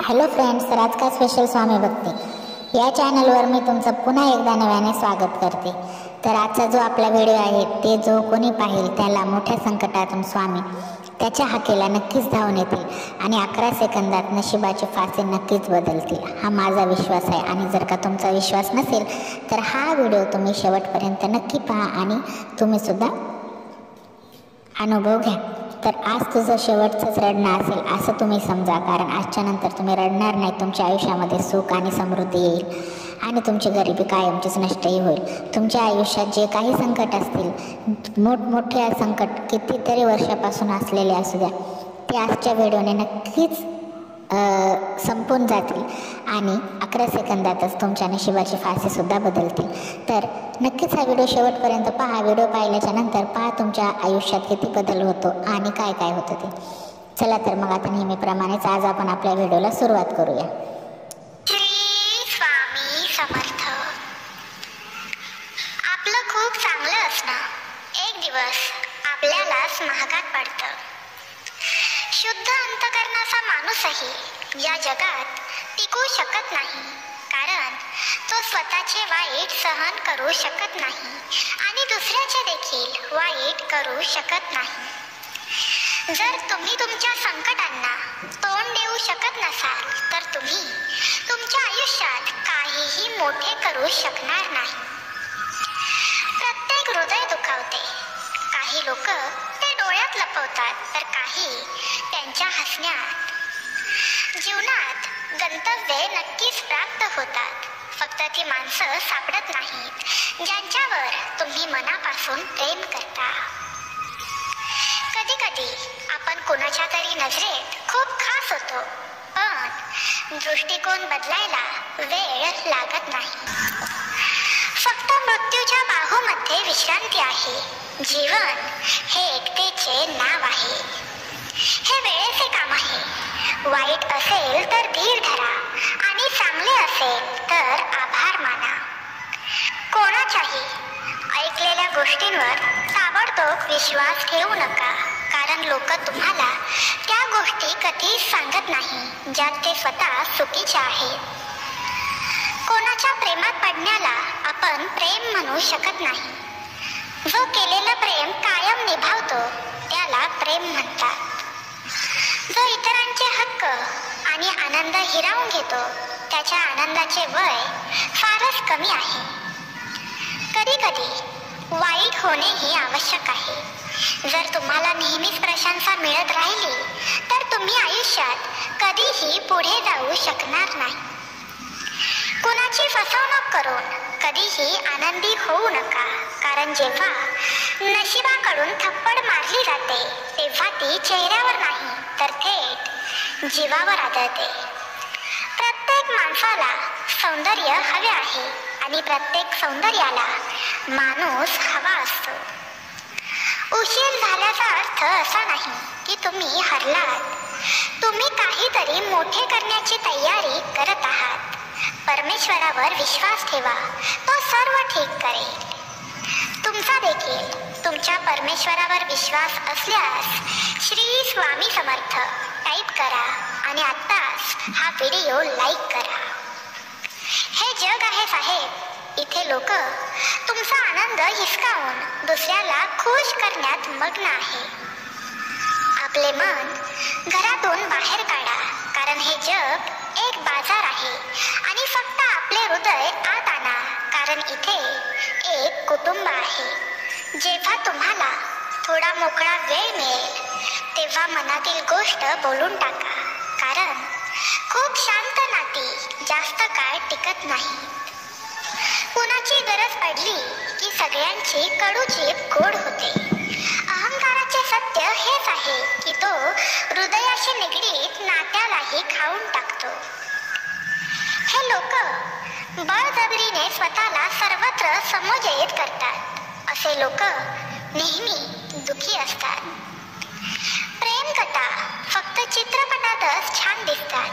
Hello friends, तर आज काय स्पेशल स्वामी भक्ती या चॅनलवर मी तुमचं पुन्हा एकदा नव्याने स्वागत करते। तर आजचा जो आपला व्हिडिओ आहे ते जो कोणी पाहिल त्याला मोठ्या संकटातून स्वामी त्याच्या हाकेला नक्कीच धावून येतील आणि 11 सेकंदात नशिबाची फासे नक्कीच बदलतील, हा माझा विश्वास आहे। आणि जर का तुमचा विश्वास नसेल तर हा व्हिडिओ तुम्ही शेवटपर्यंत नक्की पहा आणि तुम्ही सुद्धा अनुभव घ्या। तर आज तुझं शेवटचंच रडणं असेल असं तुम्ही समजा, कारण आजच्या नंतर तुम्ही रडणार नाही। तुमच्या आयुष्यामध्ये सुख आणि समृद्धी येईल आणि तुमची गरिबी कायमचीच नष्टही होईल। तुमच्या आयुष्यात जे काही संकट असतील, मोठमोठे संकट कितीतरी वर्षापासून असलेले असू द्या, ते आजच्या व्हिडिओने नक्कीच संपून जातील आणि 11 सेकंदातच तुमच्या नशिबाची फासे सुद्धा बदलतील। तर नक्कीच हा व्हिडिओ शेवटपर्यंत पहा। व्हिडिओ पाहिल्याच्या नंतर पहा तुमच्या आयुष्यात किती बदल होतो आणि काय काय होतं ते। चला तर मग आता नेहमीप्रमाणेच आज आपण आपल्या व्हिडिओला सुरुवात करूया। श्री स्वामी समर्थ। आपलं खूप चांगलं असणं एक दिवस आपल्यालाच महागात पडतं। शुद्ध अंतकरणाचा माणूसही या जगात टिकू शकत नाही, कारण तो स्वतःचे वाईट सहन करू शकत नाही आणि दुसऱ्याचे देखील वाईट करू शकत नाही। जर तुम्ही तुमच्या संकटांना तोंड देऊ शकत नसाल तर तुम्ही तुमच्या आयुष्यात काहीही मोठे करू शकणार नाही। प्रत्येक हृदय दुखावते, काही लोक ते डोळ्यात लपवतात तर काही त्यांच्या हसण्यात। जीवनात गंतव्ये नक्कीच प्राप्त होतात, फक्त ती माणसं सापडत नाहीत ज्यांच्यावर तुम्ही मनापासून प्रेम करता। कधी कधी आपण कोणाच्या तरी नजरेत खूप खास होतो, पण दृष्टिकोन बदलायला वेळ लागत नाही। फक्त मृत्यूच्या बाहूमध्ये विश्रांती आहे। जीवन हे एकतेचे नाव आहे, हे वेळेचे काम आहे। वाईट असेल तर धीर धरा आणि चांगले असेल तर आभार माना। कोणाच्याही ऐकलेल्या गोष्टींवर ताबडतोब विश्वास ठेवू नका, कारण लोक तुम्हाला त्या गोष्टी कधीच सांगत नाही ज्यात ते स्वतः चुकीचे आहेत। कोणाच्या प्रेमात पडण्याला आपण प्रेम म्हणू शकत नाही। जो केलेलं प्रेम कायम निभावतो त्याला प्रेम म्हणतात। जो इतरांचे हक्क आणि आनंद हिरावून घेतो त्याच्या आनंदाचे वय फारच कमी आहे। कधी कधी वाईट होणेही आवश्यक आहे। जर तुम्हाला नेहमीच प्रशंसा मिळत राहिली तर तुम्ही आयुष्यात कधीही पुढे जाऊ शकणार नाही। कुणाची फसवणूक करून कधीही आनंदी होऊ नका, कारण जेव्हा नशिबाकडून थप्पड मारली जाते तेव्हा ती चेहऱ्यावर नाही तर थेट जीवावर आदळते। प्रत्येक माणसाला सौंदर्य हवे आहे आणि प्रत्येक सौंदर्याला माणूस हवा असतो। उशीर झाल्याचा अर्थ असा नाही की तुम्ही हरलात, तुम्ही काहीतरी मोठे करण्याची तयारी करत आहात। परमेश्वरावर विश्वास ठेवा, तो सर्व ठीक करेल। तुमचा देखील तुमच्या परमेश्वरावर विश्वास असल्यास श्री स्वामी समर्थ टाईप करा आणि आत्ताच हा व्हिडिओ लाईक करा। हे जग आहे साहेब, इथे लोक तुमचा आनंद हिसकावून दुसऱ्याला खुश करण्यात मग्न आहे। आपले मन घरातून बाहेर काढा, कारण हे जग एक बाजार आहे आणि फक्त आपले हृदय आत आणा, कारण इथे एक कुटुंब आहे। जेव्हा तुम्हाला थोडा मोकळा वेळ मिळेल तेव्हा मनातील गोष्ट बोलून टाका, कारण खूप शांत नाती जास्त काळ टिकत नाही। कुणाची गरज पडली की सगळ्यांची कडू जीभ गोड होते। अहंकाराचे सत्य हेच आहे की तो हृदयाशी निगडीत नात्यालाही खाऊन टाकतो। हे लोक बळजबरीने स्वतःला सर्वत्र समोजयित करतात, असे लोक नेहमी दुखी असतात। प्रेमकथा फक्त चित्रपटातच छान दिसतात,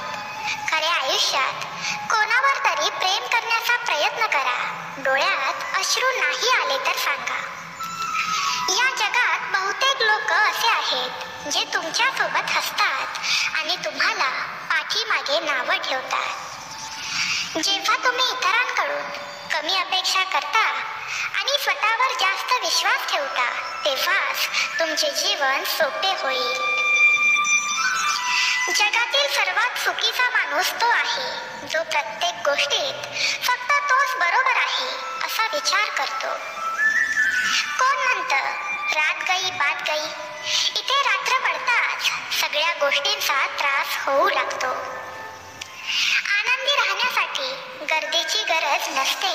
खऱ्या आयुष्यात कोणावर तरी प्रेम करण्याचा प्रयत्न करा। डोळ्यात अश्रू नाही आले तर सांगा। या जगात बहुतेक लोक असे आहेत जे तुमच्या सोबत हसतात आणि तुम्हाला पाठीमागे मागे नावं ठेवतात. जेव्हा तुम्ही इतरांकडून कमी अपेक्षा करता आणि स्वतःवर जास्त विश्वास ठेवता, तेव्हाच तुमचे जीवन सोपे होईल. जगातील सर्वात चुकीचा माणूस तो आहे जो प्रत्येक गोष्टीत फक्त तोच बरोबर आहे असा विचार करतो. कोण म्हणतं रात गई बात गई. इथे रात्र पडताच सगळ्या गोष्टींचा त्रास होऊ लागतो. आनंदी राहण्यासाठी गर्दीची गरज नसते.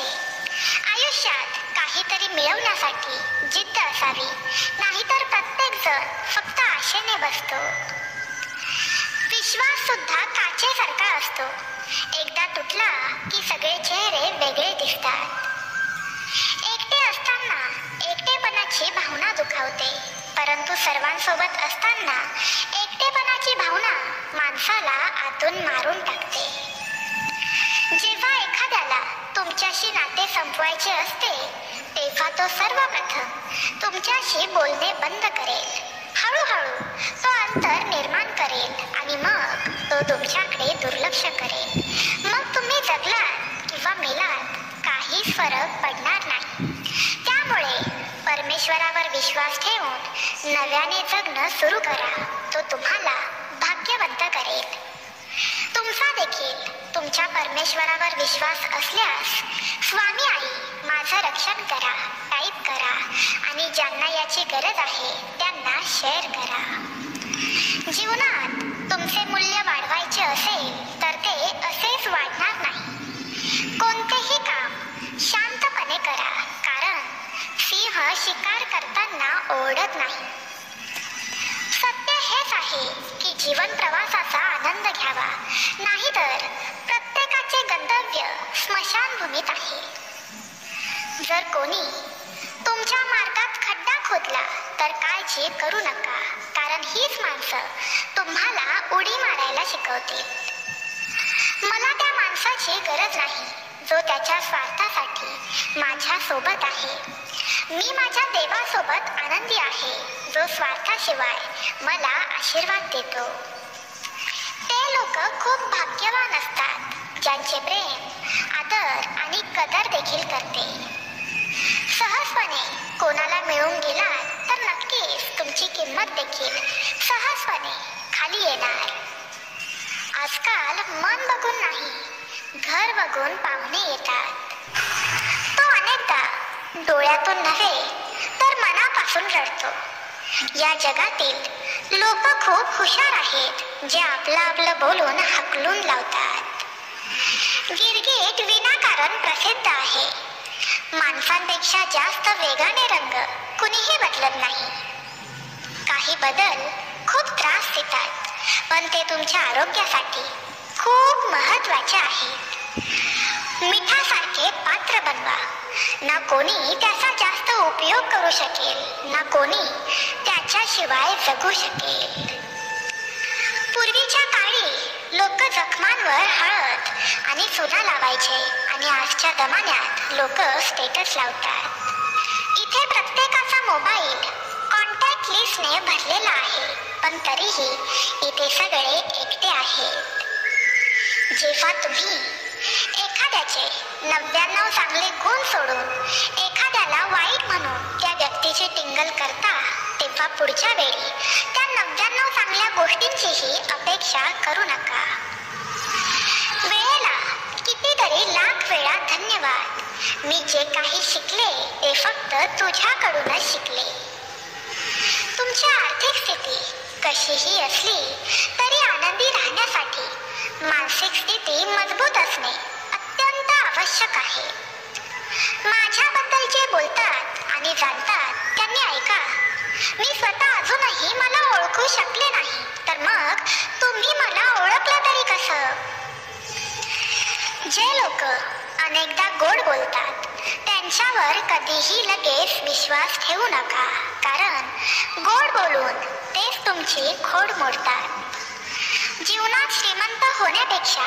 आयुष्यात काहीतरी मिळवण्यासाठी जिद्द असावी, नाहीतर प्रत्येक जण फक्त आशेने बसतो. विश्वास सुद्धा काचेसारखा असतो. एकदा तुटला की सगळे चेहरे वेगळे दिसतात. एकटे असताना एकटेपणाची भावना दुखावते, परंतु सर्वांसोबत असताना एकटेपणाची भावना माणसाला आतून मारून टाकते. जेव्हा एखाद्याला तुमच्याशी नाते संपवायचे असते, तेव्हा तो सर्वप्रथम तुमच्याशी बोलणे बंद करेल. हळूहळू तो अंतर निर्माण करेल आणि मग तो तुमच्याकडे दुर्लक्ष करेल. मग तुम्ही जगलात किंवा मेलात काहीच फरक पडणार नाही. त्यामुळे परमेश्वरावर विश्वास ठेवून नव्याने जगणं सुरू करा. तो तुम्हाला भाग्यवंत करेल. तुमचा देखील तुमच्या परमेश्वरावर विश्वास असल्यास स्वामी आई माझं रक्षण करा टाईप करा आणि ज्यांना याची गरज आहे त्यांना शेअर करा. जीवनात तुमचे मूल्य वाढवायचे असेल तर ते असेच वाढणार नाही. कोणतेही काम शांतपणे करा, कारण सिंह शिकार करताना ओरडत नाही. सत्य हेच आहे की जीवन प्रवासाचा आनंद घ्यावा, नाहीतर प्रत्येकाचे गंतव्य स्मशानभूमीत आहे. जर कोणी तुमच्या मार्गात खड्डा खोदला तर काळजी करू नका, कारण हीच माणसं तुम्हाला उडी मारायला शिकवतील. मला त्या माणसाची गरज नाही जो त्याच्या स्वार्थासाठी माझ्या सोबत आहे. मी माझ्या देवासोबत आनंदी आहे जो स्वार्थाशिवाय मला आशीर्वाद देतो. ते लोक खूप भाग्यवान असतात ज्यांचे प्रेम, आदर आणि कदर देखील करते. सहजपणे कोणाला मिळून गेलात तर नक्कीच तुमची किंमत देखील सहजपणे खाली येणार. आजकाल मन बघून नाही, घर बघून पाहुणे येतात. तो अनेकदा डोळ्यातून नव्हे तर मनापासून रडतो. या जगातील लोक खूप हुशार आहेत जे आपलं बोलून हकलून लावतात. गिरगिट विनाकारण प्रसिद्ध आहे. माणसांपेक्षा जास्त वेगाने रंग कुणीही बदलत नाही. काही बदल खूप त्रास देतात, पण ते तुमच्या आरोग्यासाठी खूप महत्त्वाचे आहेत. मिठासारखे पात्र बनवा. ना कोणी त्याचा जास्त उपयोग करू शकेल, ना कोणी त्याच्याशिवाय जगू शकेल. पूर्वीच्या काळी लोक जखमांवर हळद आणि चुना लावायचे आणि आजच्या जमान्यात लोक स्टेटस लावतात. इथे प्रत्येकाचा मोबाईल कॉन्टॅक्ट लिस्टने भरलेला आहे, पण तरीही इथे सगळे एकटे आहेत. जेव्हा तुम्ही एखाद्याचे 99 चांगले गुण सोडून एखाद्याला वाईट म्हणून त्या व्यक्तीची टिंगल करता, तेव्हा पुढच्या वेळी त्या 99 चांगल्या गोष्टींचीही अपेक्षा करू नका. वेळेला कितीतरी लाख वेळा धन्यवाद. मी जे काही शिकले ते फक्त तुझ्याकडूनच शिकले. तुमची आर्थिक स्थिती कशीही असली तरी आनंदी राहण्यासाठी मानसिक स्थिती मजबूत असणे अत्यंत आवश्यक आहे. माझ्याबद्दल जे बोलतात आणि जाणतात त्यांनी ऐका. मी स्वतः अजूनही मला ओळखू शकले नाही, तर मग तुम्ही मला ओळखलं तरी कसं? जे लोक अनेकदा गोड बोलतात त्यांच्यावर कधीही लगेच विश्वास ठेवू नका, कारण गोड बोलून तेच तुमची खोड मोडतात. जीवनात श्रीमंत होण्यापेक्षा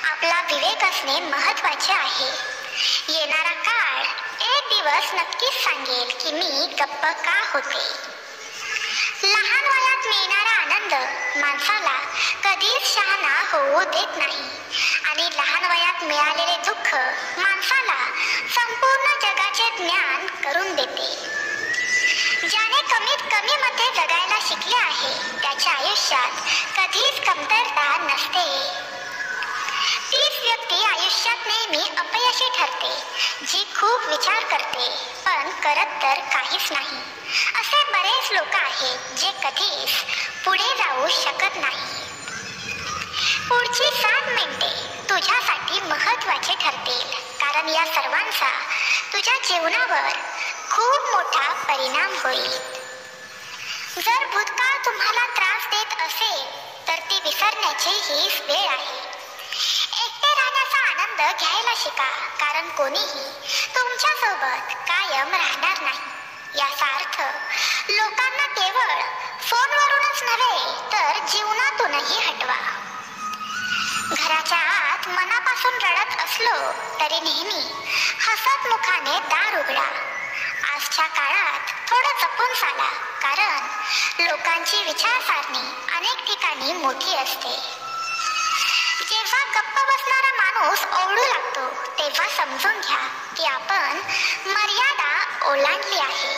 आपला विवेक असणे महत्त्वाचे आहे. येणारा काळ एक दिवस नक्कीच सांगेल की मी गप्प का होते. लहान वयात मिळणारा आनंद आनंद माणसाला कधीच शहाणा होऊ देत नाही आणि लहान वयात मिळालेले दुःख माणसाला संपूर्ण जगाचे ज्ञान करून देते. ज्याने कमीत कमी मध्ये जगायला शिकले आहे त्याच्या आयुष्यात कधीच कमतरता नसते. तीच व्यक्ती आयुष्यात नेहमी अपयशी ठरते, जी खूप विचार करते पण करत तर काहीच नाही. असे बरेच लोक आहेत जे कधीच पुढे जाऊ शकत नाही. पुढची 7 मिनिटे तुझ्यासाठी महत्त्वाचे ठरतील, कारण या सर्वांचा तुझ्या जीवनावर खूप मोठा परिणाम होईल. जर भूतकाळ तुम्हाला त्रास देत असेल तर ती विसरण्याची हीच वेळ आहे. एकटे राहण्याचा आनंद घ्यायला शिका, कारण कोणीही तुमच्यासोबत कायम राहणार नाही. याचा अर्थ लोकांना केवळ फोनवरूनच नव्हे तर जीवनातूनही हटवा. घराच्या आत मनापासून रडत असलो तरी नेहमी हसतमुखाने दार उघडा. आजच्या काळात थोडं जपून चाला, कारण लोकांची विचारसारणी अनेक ठिकाणी मोठी असते. जेव्हा गप्प बसणारा माणूस ओरडू लागतो तेव्हा समजून घ्या की आपण मर्यादा ओलांडली आहे.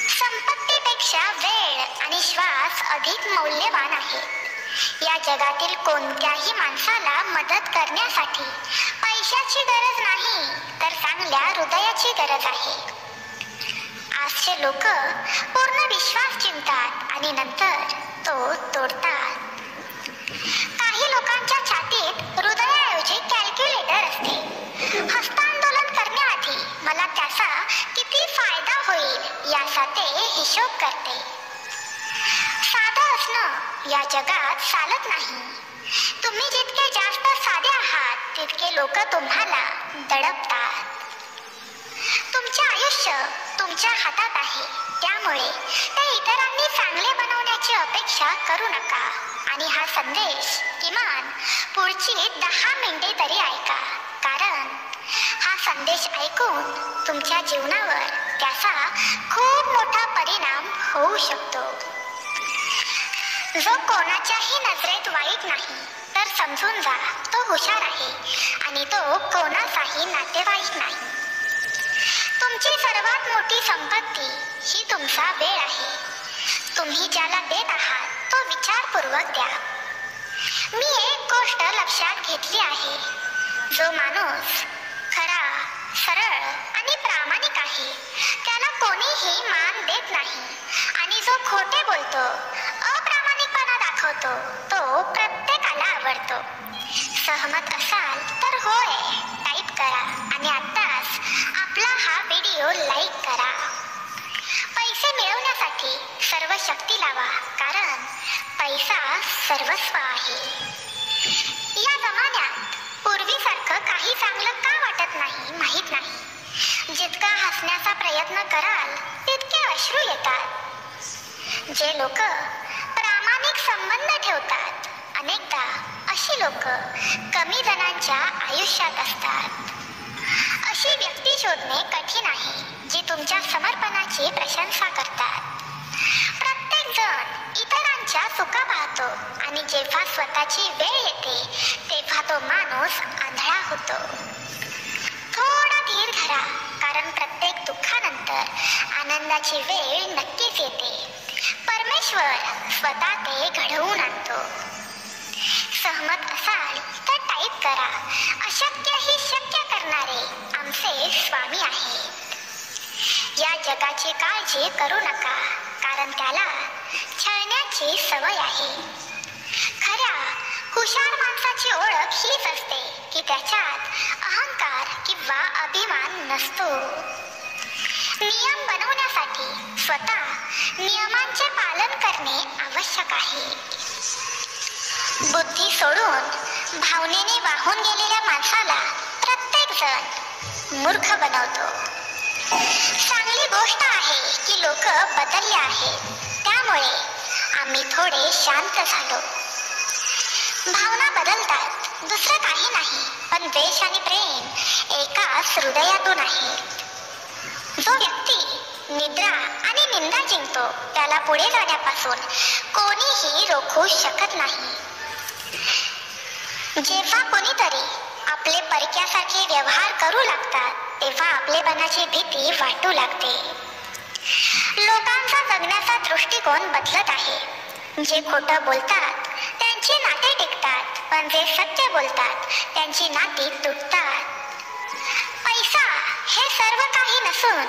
संपत्तीपेक्षा वेळ आणि श्वास अधिक मौल्यवान आहे. या जगातील कोणत्याही माणसाला मदत करण्यासाठी पैशाची गरज नाही तर चांगल्या हृदयाची गरज आहे. आजचे लोक पूर्ण विश्वास जिंकतात आणि नंतर तो तोडतात. काही लोकांच्या छातीत हृदयाऐवजी कॅल्क्युलेटर असते. हस्तांदोलन करण्याआधी मला त्याचा किती फायदा होईल याचा ते हिशोब करते. साधं असणं या जगात चालत नाही. तुम्ही जितके जास्त साधे आहात तितके लोक तुम्हाला दडपतात. तुमचे आयुष्य तुमच्या हातात आहे, त्यामुळे ते इतरांनी चांगले बनवण्याची अपेक्षा करू नका. आणि हा संदेश किमान पुढची 10 मिनिटे तरी ऐका, कारण हा संदेश ऐकून तुमच्या जीवनावर त्याचा खूप मोठा परिणाम होऊ शकतो. जो कोणाच्याही नजरेत वाईट नाही तर समजून जा तो हुशार आहे आणि तो कोणाचाही नातेवाईक नाही. तुमची सर्वात मोठी संपत्ती ही तुमचा वेळ आहे. तुम्ही ज्याला देत आहात तो विचारपूर्वक द्या. मी एक गोष्ट लक्षात घेतली आहे, जो माणूस खरा, सरळ आणि प्रामाणिक आहे त्याला कोणीही मान देत नाही, आणि जो खोटे बोलतो, अप्रामाणिकपणा दाखवतो तो प्रत्येकाला आवडतो. सहमत असाल तर होय टाईप करा आणि आत्ताच आपला हा व्हिडिओ लाईक करा. पैसे मिळवण्यासाठी सर्व शक्ती लावा, कारण पैसा सर्वस्व आहे. या जमान्यात पूर्वीसारखं काही चांगलं का वाटत नाही माहीत नाही. जितका हसण्याचा प्रयत्न कराल तितके अश्रू येतात. जे लोक प्रामाणिक संबंध ठेवतात अनेकदा अशी लोक कमी जणांच्या आयुष्यात असतात. अशी व्यक्ती शोधणे कठीण आहे जी तुमच्या समर्पणाची प्रशंसा करतात. प्रत्येक जण इतरांच्या चुका पाहतो आणि जेव्हा स्वतःची वेळ येते तेव्हा तो माणूस आंधळा होतो. थोडा धीर धरा, कारण प्रत्येक दुःखानंतर आनंदाची वेळ नक्कीच येते. परमेश्वर स्वतः ते घडवून आणतो. सहमत असाल तर टाईप करा. अशक्य ही शक्य करणारे आमचे स्वामी आहेत. या जगाची काळजी करू नका, कारण त्याला छळण्याची सवय आहे. खऱ्या हुशार माणसाची ओळख हीच असते की त्याच्यात अहंकार किंवा अभिमान नसतो. नियम बनवण्यासाठी स्वतः नियमांचे पालन करणे आवश्यक आहे. बुद्धी सोडून भावनेने वाहून गेलेल्या माणसाला प्रत्येक जण मूर्ख बनवतो. चांगली गोष्ट आहे की लोक बदलले आहेत, त्यामुळे आम्ही थोडे शांत झालो. भावना बदलतात, दुसरं काही नाही, पण द्वेष आणि प्रेम एकाच हृदयातून आहे. जो व्यक्ती निद्रा आणि निंदा जिंकतो त्याला पुढे जाण्यापासून कोणीही रोखू शकत नाही. जेव्हा कोणीतरी आपले परक्यासारखे व्यवहार करू लागतात तेव्हा आपलेपणाची भीती वाटू लागते. लोकांचा जगण्याचा दृष्टिकोन बदलत आहे. जे खोटं बोलतात त्यांची नाते टिकतात, पण जे सत्य बोलतात त्यांची नाती तुटतात. पैसा हे सर्व काही नसून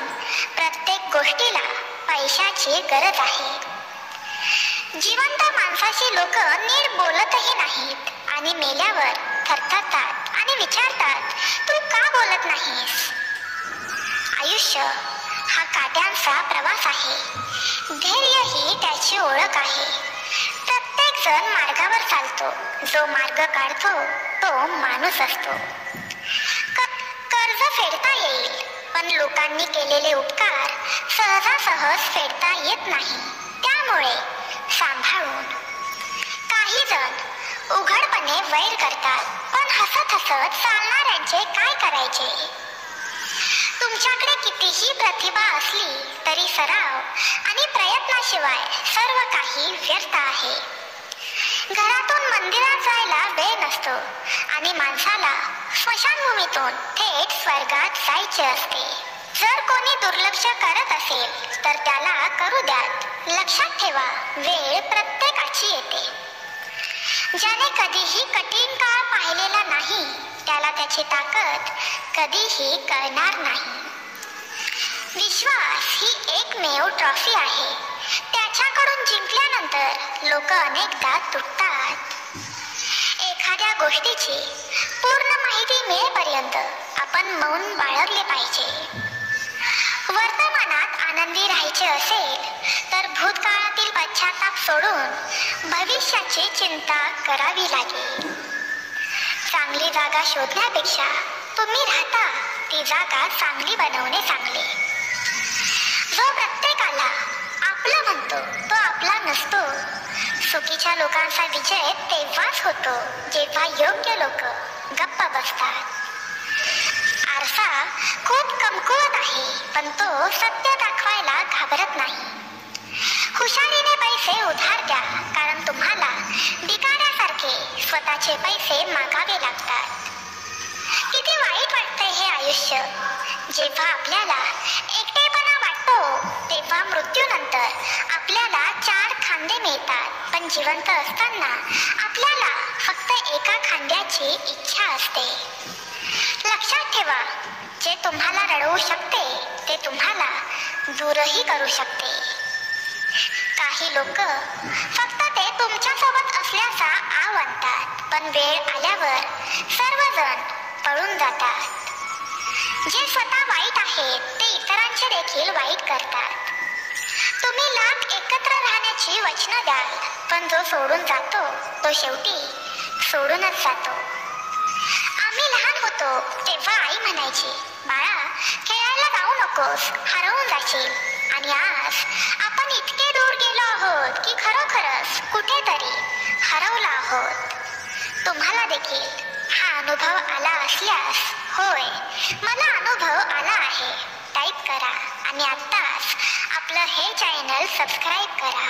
प्रत्येक गोष्टीला पैशाची गरज आहे. जिवंत माणसाशी लोक नीट बोलतही नाहीत आणि मेल्यावर थरथरतात आणि विचारतात, तू का बोलत नाहीस? आयुष्य हा काट्यांचा प्रवास आहे. धैर्य ही त्याची ओळख आहे. प्रत्येक जण मार्गावर चालतो. जो मार्ग काढतो तो माणूस असतो. कर्ज फेडता येईल, पण लोकांनी केलेले उपकार सहजासहज फेडता येत नाही. त्यामुळे सांभाळून. काही जण उघडपणे वैर करतात, पण हसत हसत चालणाऱ्यांचे काय करायचे? तुमच्याकडे कितीही प्रतिभा असली तरी सराव आणि प्रयत्नाशिवाय सर्व काही व्यर्थ आहे. घरातून मंदिरात जायला वेळ नसतो आणि माणसाला स्मशानभूमीतून थेट स्वर्गात जायचे असते. जर कोणी दुर्लक्ष करत असेल तर त्याला करू द्यात. लक्षात ठेवा, वेळ प्रत्येकाची येते. ज्याने कधीही कठीण काळ पाहिलेला नाही त्याला त्याची ताकद कधीही कळणार नाही. विश्वास ही एकमेव ट्रॉफी आहे. त्याच्याकडून जिंकल्यानंतर लोक अनेकदा तुटतात. एखाद्या गोष्टीची पूर्ण माहिती मिळेपर्यंत आपण मौन बाळगले पाहिजे. वर्तमानात आनंदी राहायचे असेल तर भूतकाळातील पश्चाताप सोडून भविष्याची चिंता करावी लागेल. चांगली जागा शोधण्यापेक्षा तुम्ही राहता ती जागा चांगली बनवणे चांगले. जो प्रत्येकाला आपला म्हणतो तो आपला नसतो. चुकीच्या लोकांचा विजय तेव्हाच होतो जेव्हा योग्य लोक गप्प बसतात. आरसा खूप कमकुवत आहे, पण तो सत्य दाखवायला घाबरत नाही. हुशारीने पैसे उधार द्या, कारण तुम्हाला भिकाऱ्यासारखे स्वतःचे पैसे मागावे लागतात. किती वाईट वाटते हे आयुष्य. जेव्हा आपल्याला एकटेपणा वाटतो तेव्हा मृत्यूनंतर आपल्याला 4 खांदे मिळतात, पण जिवंत असताना आपल्याला फक्त एका खांद्याची इच्छा असते. लक्षात ठेवा, जे तुम्हाला रडवू शकते ते तुम्हाला दूरही करू शकते. काही लोक फक्त ते तुमच्यासोबत असल्याचा आव आणतात, पण वेळ आल्यावर सर्वजण पळून जातात. जे स्वतः वाईट आहेत ते इतरांचे देखील वाईट करतात. तुम्ही लाख एकत्र राहण्याची वचनं द्याल, पण जो सोडून जातो तो शेवटी सोडूनच जातो. आम्ही लहान होतो तेव्हा आई म्हणायची, बाळा खेळायला जाऊ नकोस, हरवून जाशील. आणि आज आपण इतके दूर गेलो आहोत की खरोखरच कुठेतरी हरवलो आहोत. तुम्हाला देखील हा अनुभव आला असल्यास होय, मला अनुभव आला आहे टाईप करा आणि आत्ताच आपलं हे चॅनल सबस्क्राईब करा.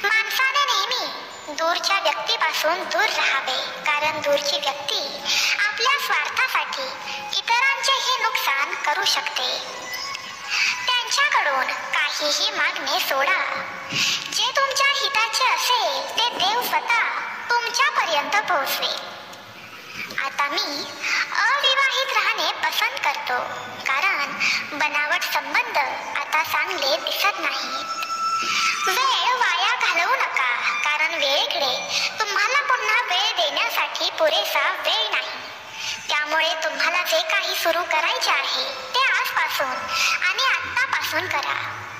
माणसाने नेहमी दूरच्या व्यक्तीपासून दूर राहावे, कारण दूरची व्यक्ती आपल्या स्वार्थासाठी इतरांचेही नुकसान करू शकते. त्यांच्याकडून काहीही मागणे सोडा. जे तुमच्या हिताचे असेल ते देव स्वतः तुमच्यापर्यंत पोहोचवेल. आता मी अविवाहित राहणे पसंत करतो, कारण बनावट संबंध आता चांगले दिसत नाहीत. वेळ वाया घालवू नका, कारण वेळेकडे तुम्हाला पुन्हा वेळ देण्यासाठी पुरेसा वेळ नाही. त्यामुळे तुम्हाला जे काही सुरू करायचे आहे ते आजपासून आणि आत्तापासून करा.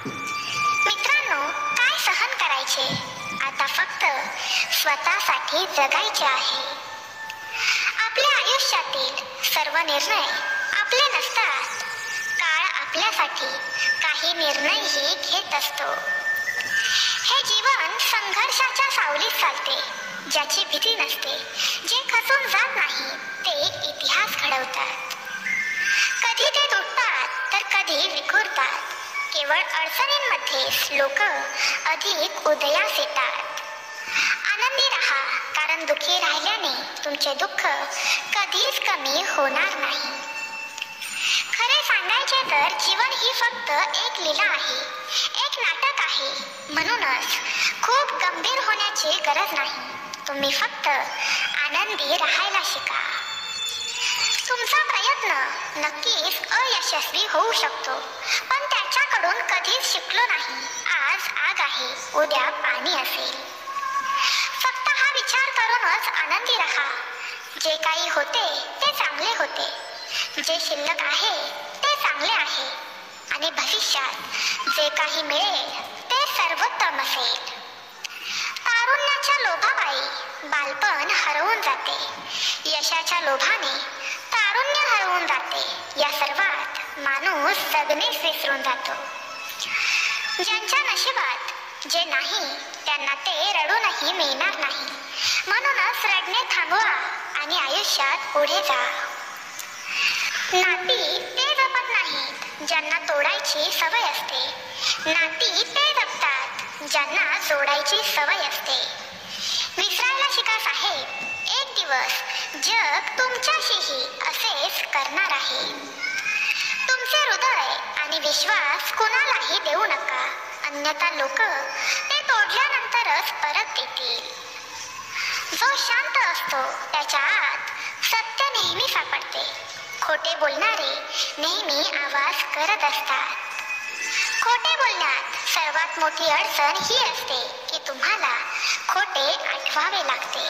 मित्रांनो, काय सहन करायचे? आता फक्त स्वतःसाठी जगायचे आहे. आपल्या आयुष्यातील सर्व निर्णय आपले नसतात. काळ आपल्यासाठी काही निर्णयही घेत असतो. हे जीवन संघर्षाच्या सावलीत चालते. ज्याची भीती नसते, जे खचून जात नाही ते इतिहास घडवतात. कधी ते तुटतात तर कधी विखुरतात. वेळेस लोक अधिक उदयास येतात. आनंदी राहा, कारण दुःखी राहिल्याने तुमचे दुःख कधीच कमी होणार नाही. खरे सांगायचे तर जीवन ही फक्त एक लीला आहे, एक नाटक आहे. म्हणूनच खूप गंभीर होण्याची गरज नाही. तुम्ही फक्त आनंदी राहायला शिका. तुमचा प्रयत्न नक्कीच अयशस्वी होऊ शकतो, पण त्याच्याकडून कधीच शिकलो नाही. आज आग आहे, उद्या पाणी असेल. फक्त हा विचार करूनच आनंदी राहा. जे काही होते ते चांगले होते, जे शिल्लक आहे ते चांगले आहे, आणि भविष्यात जे काही मिळेल ते सर्वोत्तम असेल. तारुण्याच्या लोभापायी बालपण हरवून जाते, यशाच्या लोभाने तारुण्य हरवून जाते. या सर्वात माणूस जगणेच विसरून जातो. ज्यांच्या नशिबात जे नाही त्यांना ते रडूनही मिळणार नाही. म्हणूनच रडणे थांबवा आणि आयुष्यात पुढे जा. नाती ते जपत नाहीत ज्यांना तोडायची सवय असते, नाती ते जपतात ज्यांना जोडायची सवय असते. विसरायला शिका साहेब, एक दिवस जग तुमच्याशीही असेच करणार आहे. तुमचे हृदय आणि विश्वास कुणालाही देऊ नका, अन्यथा लोक ते तोडल्यानंतरच परत देतील. जो शांत असतो त्याच्या आत सत्य नेहमी सापडते. खोटे बोलणारे नेहमी आवाज करत असतात. खोटे बोलण्यात सर्वात मोठी अडचण ही असते की तुम्हाला खोटे आठवावे लागते.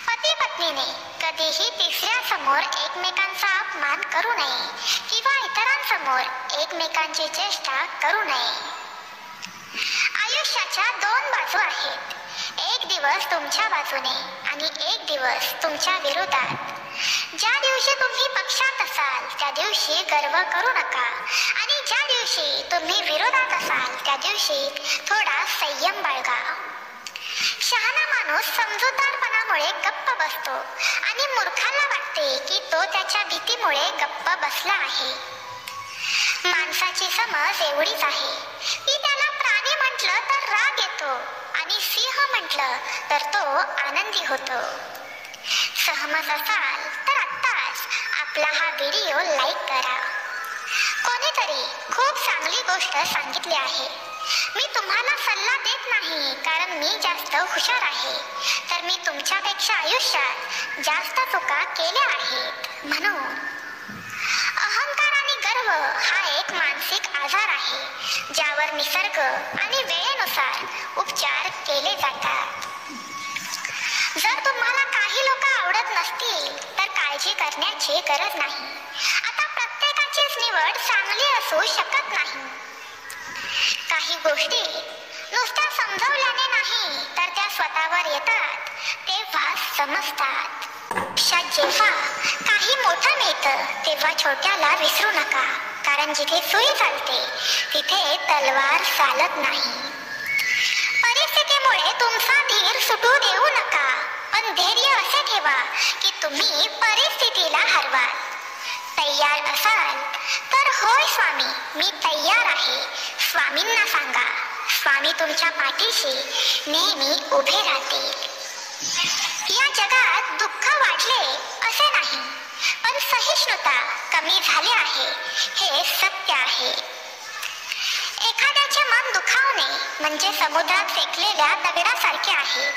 पती पत्नीने कधीही तिसऱ्यासमोर एकमेकांचा अपमान करू नये किंवा इतरांसमोर एकमेकांची चेष्टा करू नये. आयुष्याच्या दोन बाजू आहेत, एक दिवस तुमच्या बाजूने आणि एक दिवस तुमच्या विरोधात. ज्या दिवशी तुम्ही पक्षात असाल त्या दिवशी गर्व करू नका, आणि ज्या दिवशी तुम्ही विरोधात असाल त्या दिवशी थोडा संयम बाळगा. शहाणा माणूस समजूतदारपणामुळे गप्प बसतो आणि मूर्खाला वाटते की तो त्याच्या भीतीमुळे गप्प बसला आहे. माणसाची समज एवढीच आहे की त्याला प्राणी म्हटलं तर राग येतो आणि सिंह म्हटलं तर तो आनंदी होतो. सहमत असाल तर आत्ताच आपला हा व्हिडिओ लाईक करा. कोणीतरी खूप चांगली गोष्ट सांगितली आहे. मी तुम्हाला सल्ला देत नाही कारण मी जास्त हुशार आहे, तर मी तुमच्यापेक्षा आयुष्यात जास्त चुका केल्या आहेत. म्हणून अहंकार आणि गर्व हा एक मानसिक आजार आहे ज्यावर निसर्ग आणि वेळेनुसार उपचार केले जातात. जर तुम्हाला काही लोक आवडत नसतील तर काळजी करण्याची गरज नाही. आता प्रत्येकाचीच निवड चांगली असू शकत नाही. काही गोष्टी नुसत्या समजावल्याने नाही तर त्या स्वतःवर येतात तेव्हा समजतात. जेव्हा काही मोठं मिळतं तेव्हा छोट्याला विसरू नका, कारण जिथे सुई चालते तिथे तलवार चालत नाही. परिस्थितीमुळे तुमचा धीर सुटू देऊ नका, पण धैर्य असे ठेवा की तुम्ही परिस्थितीला हरवाल. तयार असाल तर होय स्वामी मी तयार आहे स्वामींना सांगा. स्वामी तुमच्या पाठीशी नेहमी उभे राहतील. या जगात दुःख वाढले असे नाही, पण सहिष्णुता कमी झाली आहे हे सत्य आहे. एखाद्याचे मन दुखावणे म्हणजे समुद्रात फेकलेल्या दगडासारखे आहे.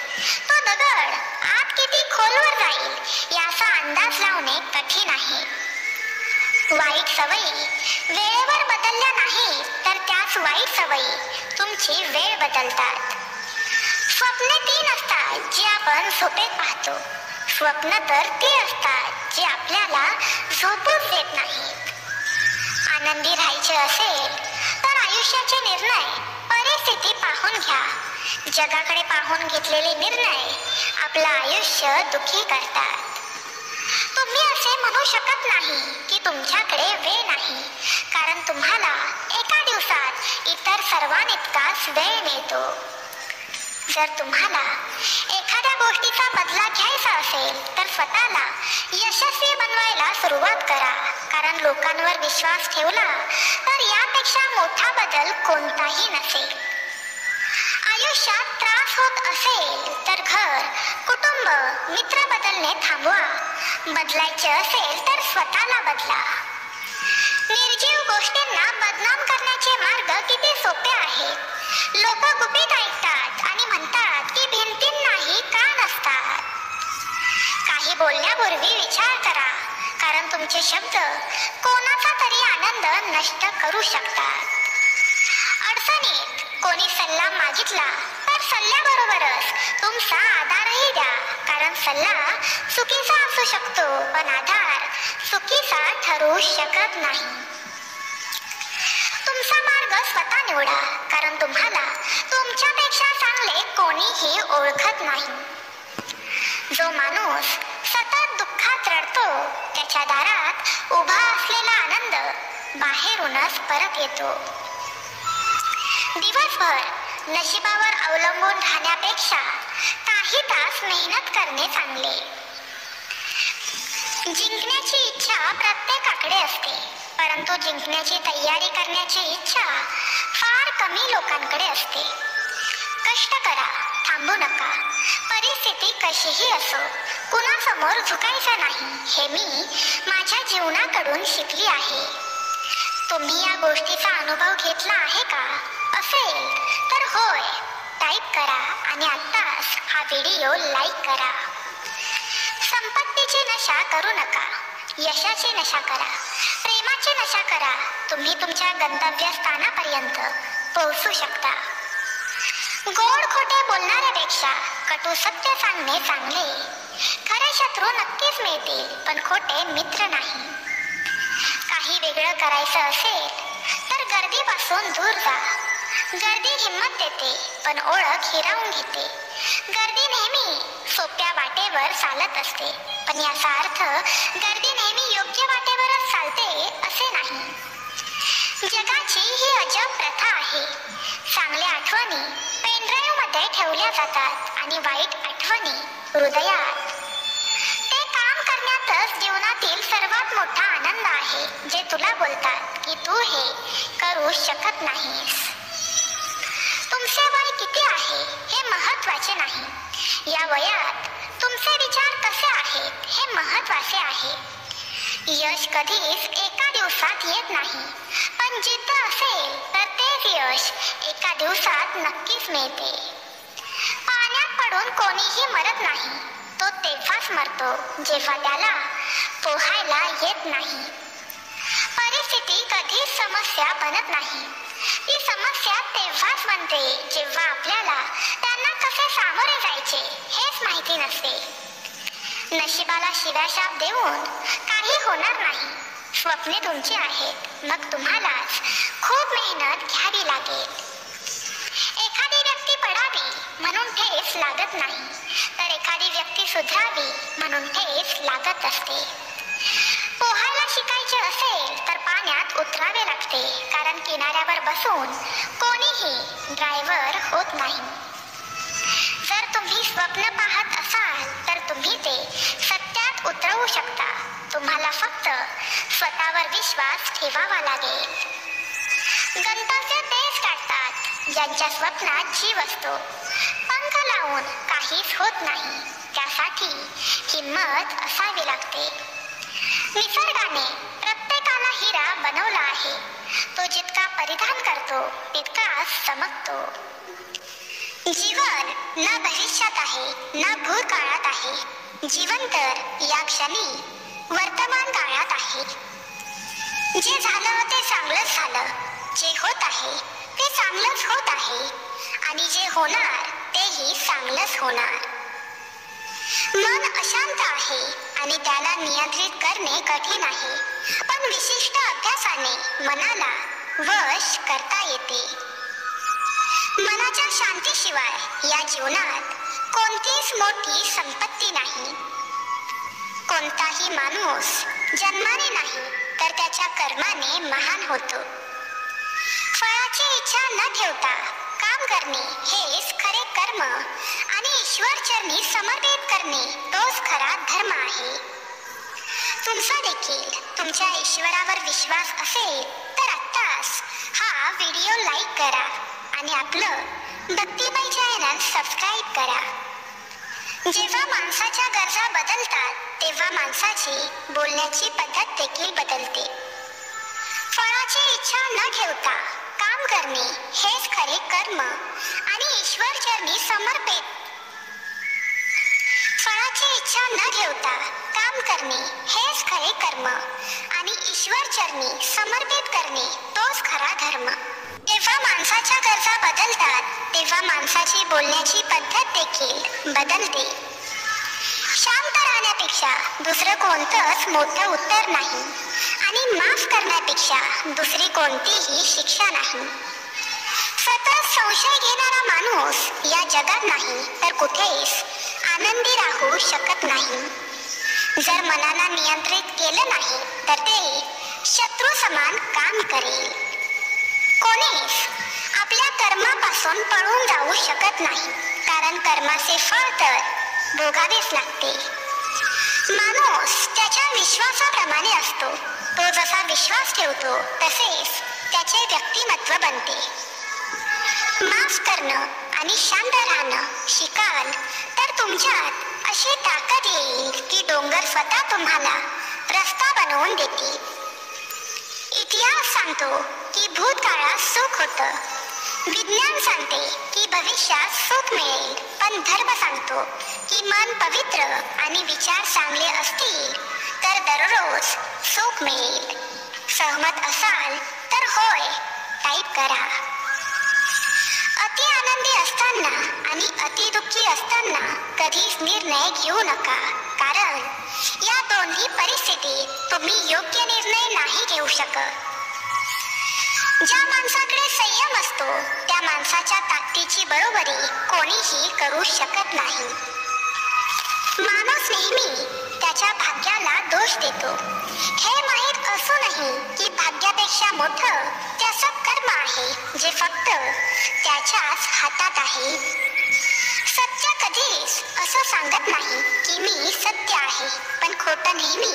तो दगड आत किती खोलवर जाईल याचा अंदाज लावणे कठीण आहे. वाईट सवयी वेळेवर बदलल्या नाही तर त्याच वाईट सवयी तुमची वेळ बदलतात. स्वप्ने ती नसतात जी आपण झोपेत पाहतो, स्वप्न तर ते असतात जे आपल्याला झोपूच देत नाहीत. आनंदी राहायचे असेल तर आयुष्याचे निर्णय परिस्थिती पाहून घ्या. जगाकडे पाहून घेतलेले निर्णय आपलं आयुष्य दुःखी करतात. तुम्ही असे म्हणू शकत नाही की तुमच्याकडे वेळ नाही, कारण तुम्हाला एका दिवसात इतर सर्वांइतकाच वेळ मिळतो. जर तुम्हाला एखाद्या गोष्टीचा बदला घ्यायचा असेल तर स्वतःला यशस्वी बनवायला सुरुवात करा, कारण लोकांवर विश्वास ठेवला तर यापेक्षा यापेक्षा मोठा बदल कोणताही नसेल. आयुष्यात त्रास होत असेल तर घर, कुटुंब, मित्र बदलणे थांबवा. बदलायचे असेल तर स्वतःला बदला. निर्जीव गोष्टींना बदनाम करण्याचे मार्ग किती सोपे आहेत. लोक गुपित ऐकतात आणि म्हणतात की भिंतींनाही कान असतात. काही बोलण्यापूर्वी विचार करा, कारण तुमचे शब्द कोणाचा तरी आनंद नष्ट करू शकतात. अडचणीत कोणी सल्ला मागितला तर सल्ल्याबरोबरच तुमचा आधारही द्या, कारण सल्ला चुकीचा असू शकतो पण आधार चुकीचा ठरू शकत नाही. तुमचा मार्ग स्वतः निवडा, कारण तुम्हाला तुमच्यापेक्षा चांगले कोणीही ओळखत नाही. जो माणूस सतत दुःखात रडतो त्याच्या दारात उभा असलेला आनंद बाहेरूनच परत येतो. दिवसभर नशिबावर अवलंबून राहण्यापेक्षा काही तास मेहनत करणे चांगले. जिंकण्याची इच्छा प्रत्येकाकडे असते, परंतु जिंकण्याची तयारी करण्याची इच्छा फार कमी लोकांकडे असते. कष्ट करा, थांबू नका. परिस्थिती कशीही असो, कुणासमोर झुकायचं नाही हे मी माझ्या जीवनाकडून शिकली आहे. तुम्ही या गोष्टीचा अनुभव घेतला आहे का? असेल तर होय टाईप करा आणि आत्ताच हा व्हिडिओ लाईक करा. संपत्तीची नशा करू नका, यशाची नशा करा, प्रेमाची नशा करा. तुम्ही तुमच्या गंतव्यस्थानापर्यंत पोहोचू शकता. गोड खोटे बोलणाऱ्यापेक्षा कटू सत्य सांगणे चांगले. खरे शत्रू नक्कीच मिळतील पण खोटे मित्र नाही. काही वेगळं करायचं असेल तर गर्दीपासून दूर जा. गर्दी हिंमत देते पण ओळख हिरावून घेते. गर्दी नेहमी सोप्या वाटेवर चालत असते, पण याचा अर्थ गर्दी नेहमी योग्य वाटेवरच चालते असे नाही. जगाची ही अजब प्रथा आहे. चांगल्या आठवणी पेनड्राईव्ह मध्ये ठेवल्या जातात आणि वाईट आठवणी हृदयात. ते काम करण्यातच जीवनातील सर्वात मोठा आनंद आहे, जे तुला बोलतात की तू हे करू शकत नाहीस. तुमचे वय किती आहे हे महत्त्वाचे नाही. या वयात तुमचे विचार कसे आहेत हे महत्त्वाचे आहे. यश कधीच एका दिवसात येत नाही, पण जिद्द असेल तर तेच यश एका दिवसात नक्कीच मिळते. पाण्यात पडून कोणीही मरत नाही, तो तेव्हाच मरतो जेव्हा त्याला पोहायला येत नाही. परिस्थिती कधीच समस्या बनत नाही. ती समस्या तेव्हाच बनते जेव्हा आपल्याला त्यांना कसे सामोरे जायचे हेच माहिती नसते. नशिबाला शिव्याशाप देऊन काही होणार नाही. स्वप्ने तुमची आहेत, मग तुम्हालाच खूप मेहनत घ्यावी लागेल. एखादी व्यक्ती पडावी म्हणून ठेच लागत नाही, तर एखादी व्यक्ती सुधारावी म्हणून ठेच लागत असते. पोहायला शिकायचे असेल तर पाण्यात उतरावे लागते, कारण किनाऱ्यावर बसून कोणीही ड्रायव्हर होत नाही. जर तुम्ही स्वप्न पाहत असाल तर तुम्ही ते सत्यात उतरवू शकता. तुम्हाला फक्त स्वतःवर विश्वास ठेवावा लागेल. गंतव्य तेच गाठतात ज्यांच्या स्वप्नात जीव असतो. पंख लावून काहीच होत नाही, त्यासाठी हिम्मत असावी लागते. निसर्गाने प्रत्येकाला हिरा बनवला आहे. तो जितका परिधान करतो तितकाच चमकतो. जीवन ना भविष्यात आहे ना भूतकाळात आहे. जीवन तर या क्षणी वर्तमान काळात आहे. जे झालं ते चांगलंच झालं, जे होत आहे ते चांगलंच होत आहे आणि जे होणार तेही चांगलंच होणार. मन अशांत आहे आणि त्याला नियंत्रित करणे कठीण आहे, पण विशिष्ट अभ्यासाने मनाला वश करता येते. मनाच्या शांतीशिवाय या जीवनात कोणतीच मोठी संपत्ती नाही. कोणताही माणूस जन्माने नाही तर त्याच्या कर्माने महान होतो. फळाची इच्छा न ठेवता काम करणे हेच खरे कर्म आणि ईश्वर चरणी समर्पित करणे तोच खरा धर्म आहे. तुमचा देखील तुमच्या ईश्वरावर विश्वास असेल तर आत्ता आवडल्यास हा व्हिडिओ लाईक करा आणि आपलं भक्तिमय चॅनल सबस्क्राईब करा. जेव्हा माणसाच्या गरजा बदलतात तेव्हा माणसाची बोलण्याची पद्धत देखील बदलते. फळाची इच्छा न ठेवता काम करणे हेच खरे कर्म आणि ईश्वरचरणी समर्पित. फळाची इच्छा न ठेवता काम करणे हेच खरे कर्म आणि ईश्वरचरणी समर्पित करणे तोच खरा धर्म. जेव्हा माणसाच्या गरजा बदलतात तेव्हा माणसाची बोलण्याची पद्धत देखील बदलते. शांत राहण्यापेक्षा दुसरं कोणतंच मोठं उत्तर नाही आणि माफ करण्यापेक्षा दुसरी कोणतीही शिक्षा नाही. सतत संशय घेणारा माणूस या जगात नाही तर कुठेच आनंदी राहू शकत नाही. जर मनाला नियंत्रित केलं नाही तर ते शत्रू समान काम करेल. कोणीच आपल्या कर्मापासून पळून जाऊ शकत नाही, कारण कर्माचे फळ तर भोगावेच लागते. माणूस त्याच्या विश्वासाप्रमाणे असतो. तो जसा विश्वास ठेवतो तसेच त्याचे व्यक्तिमत्व बनते. माफ करणं आणि शांत राहणं शिकाल तर तुमच्यात अशी ताकद येईल की डोंगर स्वतः तुम्हाला रस्ता बनवून देतील. इतिहास सांगतो की भूतकाळात सुख होतं. विज्ञान सांगते की भविष्यात सुख मिळेल, पण धर्म सांगतो की मन पवित्र आणि विचार चांगले असतील तर दररोज सुख मिळेल. सहमत असाल तर होय टाईप करा. अति आनंदी असताना आणि अति दुःखी असताना कधीच निर्णय घेऊ नका, कारण या दोन्ही परिस्थितीत तुम्ही योग्य निर्णय नाही घेऊ शकत. ज्या माणसाकडे संयम असतो त्या माणसाच्या ताकदीची बरोबरी कोणीही करू शकत नाही. माणूस नेहमी त्याच्या भाग्याला दोष देतो, हे माहीत असूनही की भाग्यापेक्षा मोठं त्याचं कर्म आहे जे फक्त त्याच्याच हातात आहे. सत्य कधीच असं सांगत नाही की मी सत्य आहे, पण खोटं नेहमी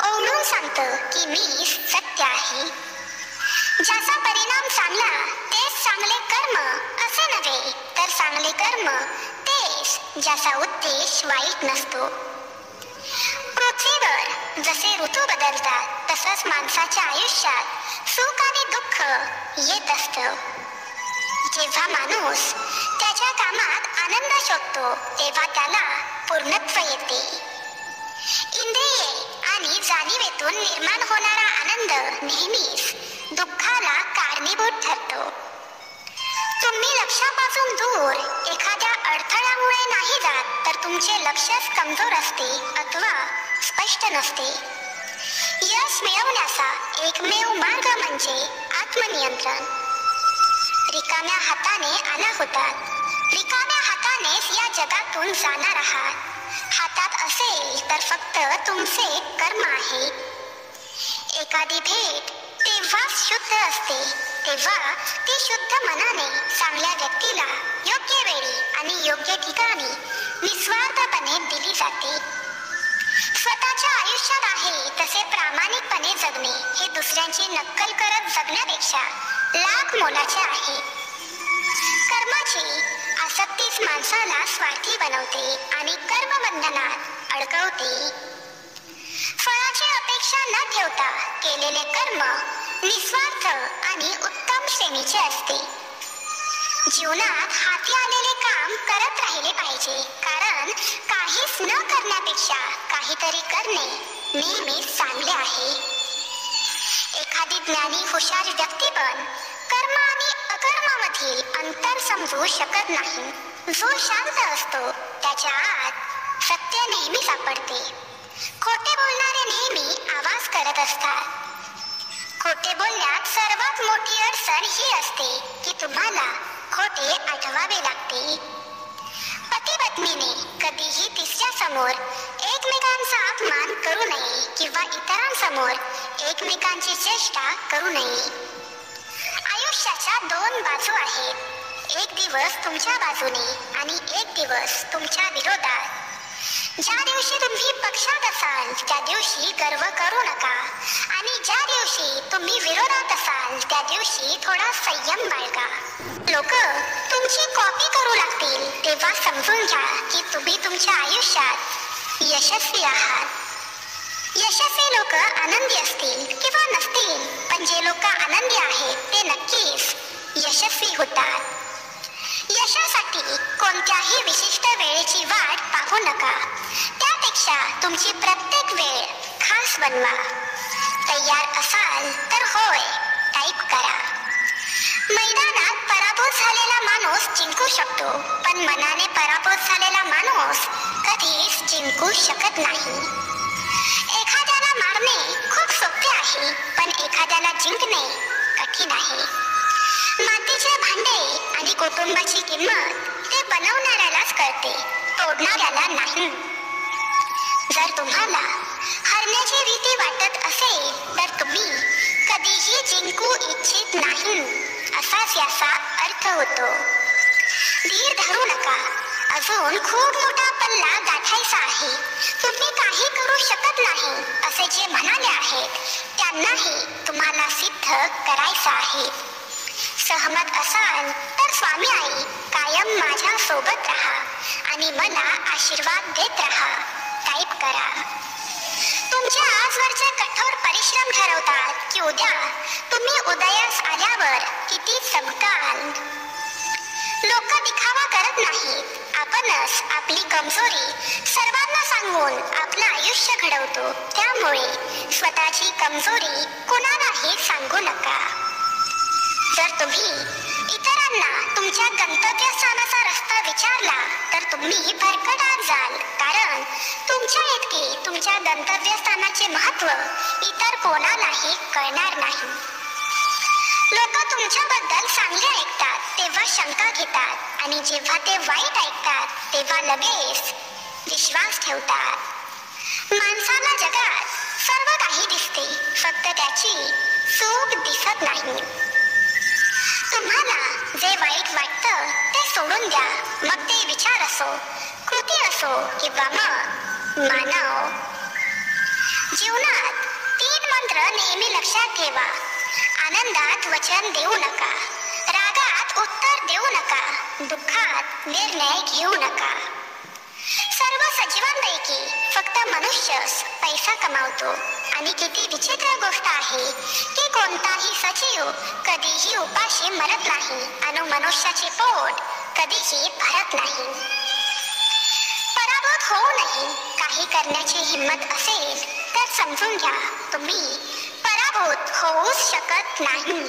ओरडून सांगतं की मी सत्य आहे. ज्याचा परिणाम चांगला तेच चांगले कर्म असे नव्हे, तर चांगले कर्म तेच ज्याचा उद्देश वाईट नसतो. पृथ्वीवर जसे ऋतू बदलतात तसंच माणसाच्या आयुष्यात सुख आणि दुःख येत असतं. जेव्हा माणूस त्याच्या कामात आनंद शोधतो तेव्हा त्याला पूर्णत्व येते. इंद्रिये आणि जाणीवेतून निर्माण होणारा आनंद नेहमीच दुःखाला कारणीभूत ठरतो. तुम्ही लक्ष्यापासून दूर एखाद्या अडथळ्यामुळे नाही जात तर तुमचे लक्षच कमजोर असते अथवा स्पष्ट नसते. यश मिळवण्याचा एकमेव मार्ग म्हणजे आत्मनियंत्रण. रिकाम्या हाताने आला होतात, रिकाम्या हातानेच या जगातून जाणार आहात. हातात असेल तर फक्त तुमचे कर्म आहे. एखादी भेट तेव्हाच शुद्ध असते तेव्हा ती शुद्ध मनाने चांगल्या व्यक्तीला योग्य वेळी आणि योग्य ठिकाणी निस्वार्थपणे दिली जाते. स्वतःच्या आयुष्यात आहे तसे प्रामाणिकपणे जगणे हे दुसऱ्यांची नक्कल करत जगण्यापेक्षा लाख मोलाचे आहे. कर्माची आसक्तीच माणसाला स्वार्थी बनवते आणि कर्मबंधनात अडकवते. फळाची अपेक्षा न ठेवता केलेले कर्म निस्वार्थ आणि उत्तम श्रेणीचे असते. जीवनात हाती आलेले काम करत राहिले पाहिजे, कारण काहीच न करण्यापेक्षा काहीतरी करणे नेहमीच चांगले आहे. एखादी ज्ञानी हुशार व्यक्ती पण कर्म आणि अकर्मामधील अंतर समजू शकत नाही. जो शांत असतो त्याच्या आत सत्य नेहमी सापडते. खोटे बोलणारे नेहमी आवाज करत असतात. खोटे बोलण्यात सर्वात मोठी अडचण ही असते की तुम्हाला खोटे आठवावे लागते. पती पत्नीने कधीही तिसऱ्या समोर एकमेकांचा अपमान करू नये किंवा इतरांसमोर एकमेकांची चेष्टा करू नये. आयुष्याच्या दोन बाजू आहेत. एक दिवस तुमच्या बाजूने आणि एक दिवस तुमच्या विरोधात. ज्या दिवशी तुम्ही पक्षात असाल त्या दिवशी गर्व करू नका आणि आणि ज्या दिवशी तुम्ही विरोधात असाल त्या दिवशी थोडा संयम बाळगा. लोक तुमची कॉपी करू लागतील तेव्हा समजून घ्या की तुम्ही तुमच्या आयुष्यात यशस्वी आहात. यशस्वी लोक आनंदी असतील किंवा नसतील, पण जे लोक आनंदी आहेत ते नक्कीच यशस्वी होतात. यशासाठी कोणत्याही विशिष्ट वेळेची वाट पाहू नका. त्यापेक्षा तुमची प्रत्येक वेळ खास बनवा. तयार असाल तर होय टाईप करा. मैदानात पराभूत झालेला माणूस जिंकू शकतो, पण मनाने पराभूत झालेला माणूस कधीच जिंकू शकत नाही. एखाद्याला मारणे खूप सोपे आहे, पण एखाद्याला जिंकणे कठीण आहे. मातीचे भांडे आणि कुटुंबाची किंमत ते बनवणाऱ्यालाच कळते, तोडणाऱ्याला नाही. जर तुम्हाला हरण्याची भीती वाटत असेल तर तुम्ही कधीही जिंकू इच्छित नाही असाच याचा अर्थ होतो. धीर धरू नका. अजून खूप मोठा पल्ला गाठायचा आहे. तुम्ही काही करू शकत नाही असे जे म्हणाले आहेत त्यांनाही तुम्हाला सिद्ध करायचं आहे. सहमत असाल तर स्वामी आई कायम माझ्या सोबत राहा आणि मला आशीर्वाद देत राहा टाईप करा. तुमच्या आजवरचे कठोर परिश्रम ठरवतात की उद्या तुम्ही उदयास आल्यावर किती चमकाल. लोक दिखावा करत नाहीत, आपणच आपली कमजोरी सर्वांना सांगून आपलं आयुष्य घडवतो. त्यामुळे स्वतःची कमजोरी कुणालाही सांगू नका. जर तुम्ही इतरांना तुमच्या गंतव्यस्थानाचा रस्ता विचारला तर तुम्ही भरकटात जाल, कारण तुमच्या इतके तुमच्या गंतव्यस्थानाचे महत्त्व इतर कोणालाही कळणार नाही. लोक तुमच्याबद्दल चांगले ऐकतात तेव्हा शंका घेतात आणि जेव्हा ते वाईट ऐकतात तेव्हा लगेच विश्वास ठेवतात. माणसाला जगात सर्व काही दिसते, फक्त त्याची चूक दिसत नाही. तुम्हाला जे वाईट वाटतं ते सोडून द्या, मग ते विचार असो, कृती असो किंवा मग मानव. जीवनात 3 मंत्र नेहमी लक्षात ठेवा. आनंदात वचन देऊ नका, रागात उत्तर देऊ नका, दुःखात निर्णय घेऊ नका. सर्व सजीवांपैकी फक्त मनुष्यच पैसा कमावतो आणि किती विचित्र गोष्ट आहे की कोणताही सजीव कधीही उपाशी मरत नाही आणि मनुष्याचे पोट कधीही भरत नाही. पराभूत होऊनही काही करण्याची हिंमत असेल तर समजून घ्या तुम्ही पराभूत होऊच शकत नाही.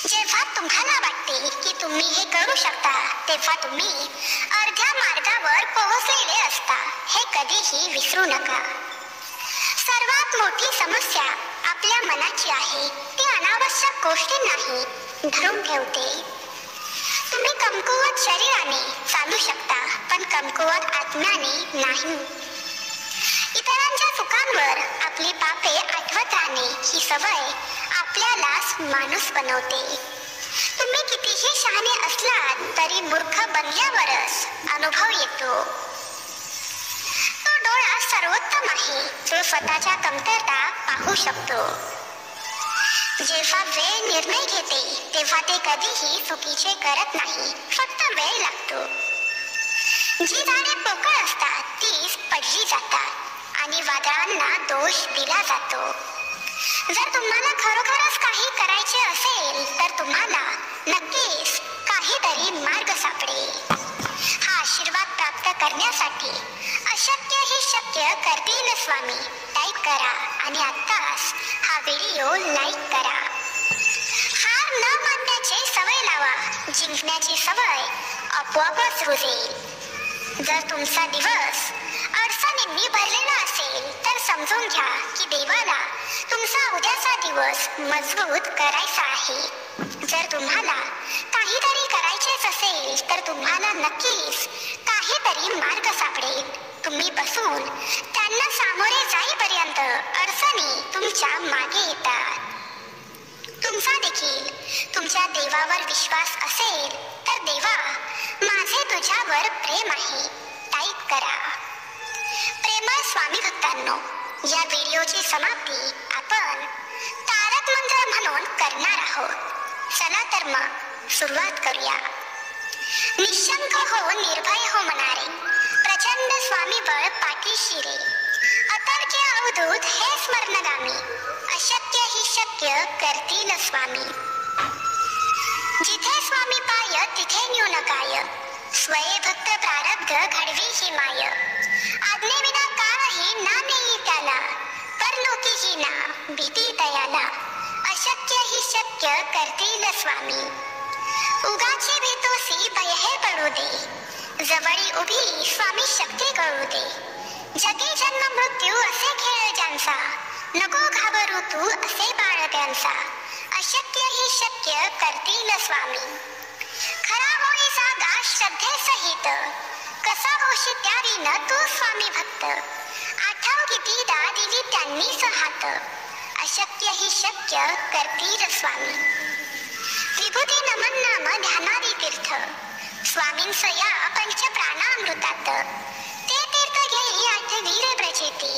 जेव्हा तुम्हाला वाटते की तुम्ही हे करू शकता तेव्हा तुम्ही अर्ध्या मार्गावर पोहोचलेले असता हे कधीही विसरू नका. सर्वात मोठी समस्या आपल्या मनाची आहे. ती अनावश्यक गोष्टी नाही धरून ठेवते. तुम्ही कमकुवत शरीराने चालू शकता पण कमकुवत आत्म्याने नाही. इतरांच्या चुकांवर आपली पापे आठवत राहणे ही सवय आपल्यालाच माणूस बनवते. तुम्ही कितीही शहाणे असलात तरी मूर्ख बनल्यावरच अनुभव येतो. तो डोळा सर्वोत्तम आहे जो स्वतःच्या कमतरता पाहू शकतो. जेव्हा वेळ निर्णय घेते तेव्हा ते कधीही चुकीचे करत नाही, फक्त वेळ लागतो. जी झाडे पोकळ असतात तीच पडली जातात आणि वादळांना दोष दिला जातो. जर तुम्हाला खरोखरच काही करायचे असेल तर तुम्हाला नक्कीच काहीतरी मार्ग सापडेल. हा आशीर्वाद प्राप्त करण्यासाठी अशक्य ही शक्य करतील स्वामी टाईप करा आणि आत्ताच हा व्हिडिओ लाईक करा. हार न मानण्याची सवय लावा, जिंकण्याची सवय आपोआपच रुजेल. जर तुमचा दिवस अडचणींनी भरलेला असेल तर समजून घ्या की देवाला तुमचा उद्याचा दिवस मजबूत करायचा आहे. जर तुम्हाला काहीतरी करायचेच असेल तर तुम्हाला नक्कीच काहीतरी मार्ग सापडेल. तुम्ही बसून त्यांना सामोरे जाईपर्यंत अडचणी तुमच्या मागे येतात. तुमचा देखील तुमच्या देवावर विश्वास असेल तर देवा माझे तुझ्यावर प्रेम आहे टाईप करा. प्रेमळ स्वामी भक्तांनो, या व्हिडिओची समाप्ती आपण तारक मंत्र म्हणून करणार आहोत. चला तर मग सुरुवात करूया. निशंक हो निर्भय हो मनारे, प्रचंड स्वामी बळ पाठीशी रे, अतर्क्य अवधूत हे स्मरणगामी, अशक्य ही शक्य करतील स्वामी. जिथे स्वामी पाय तिथे न्यून काय, स्वये भक्त प्रारब्ध घडवी ही माय. आज्ञेविना काळही ना नेई त्याला, परलोकी ही ना भीती तयाला, अशक्य ही शक्य करतील स्वामी. उगाची भीतोसी भय हे पडू दे, जवळी उभी स्वामी शक्ती कळू दे. जगी जन्म मृत्यू असे खेळ ज्यांचा, नको घाबरू तू असे बाळ त्यांचा, अशक्य ही शक्य करतील स्वामी. खरा होई जागा श्रद्धे सहित, कसा होशी त्यारीन तू स्वामी भक्त. आठव कितीदा दिली त्यांनीच हात, अशक्य ही शक्य करतील स्वामी. विभूती नमन नाम ध्यानादी तीर्थ, स्वामींच या पंच प्राणामृतात. ते तीर्थ घेई आठवीर प्रचिती,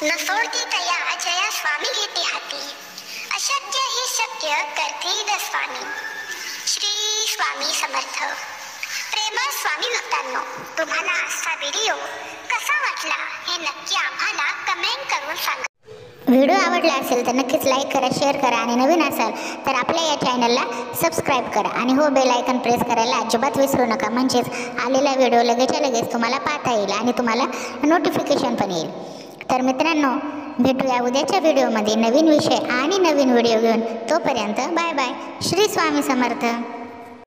न सोडती तया जया स्वामी घेती हाती, अशक्य ही शक्य करतील स्वामी. श्री स्वामी समर्थ. प्रेमळ स्वामी भक्तांनो, तुम्हाला आजचा व्हिडिओ कसा वाटला हे नक्की आम्हाला कमेंट करून सांगा. व्हिडिओ आवडला असेल तर नक्कीच लाईक करा, शेअर करा आणि नवीन असाल तर आपल्या या चॅनलला सबस्क्राईब करा आणि हो बेल आयकॉन प्रेस करायला अजिबात विसरू नका. म्हणजेच आलेला व्हिडिओ लगेचच्या लगेच तुम्हाला पाहता येईल आणि तुम्हाला नोटिफिकेशन पण येईल. तर मित्रांनो, भेटूया उद्याच्या व्हिडिओमध्ये नवीन विषय आणि नवीन व्हिडिओ घेऊन. तोपर्यंत बाय बाय. श्री स्वामी समर्थ.